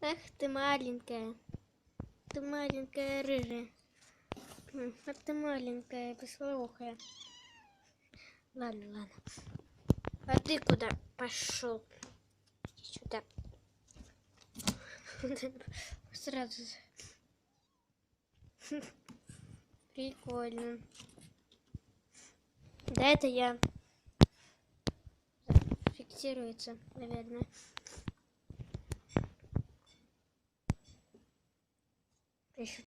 Ах ты маленькая. Ты маленькая рыжая. А ты маленькая, беслоухая. Ладно. А ты куда пошел? Сюда. Сразу. Прикольно. Да, это я. Фиксируется, наверное. Еще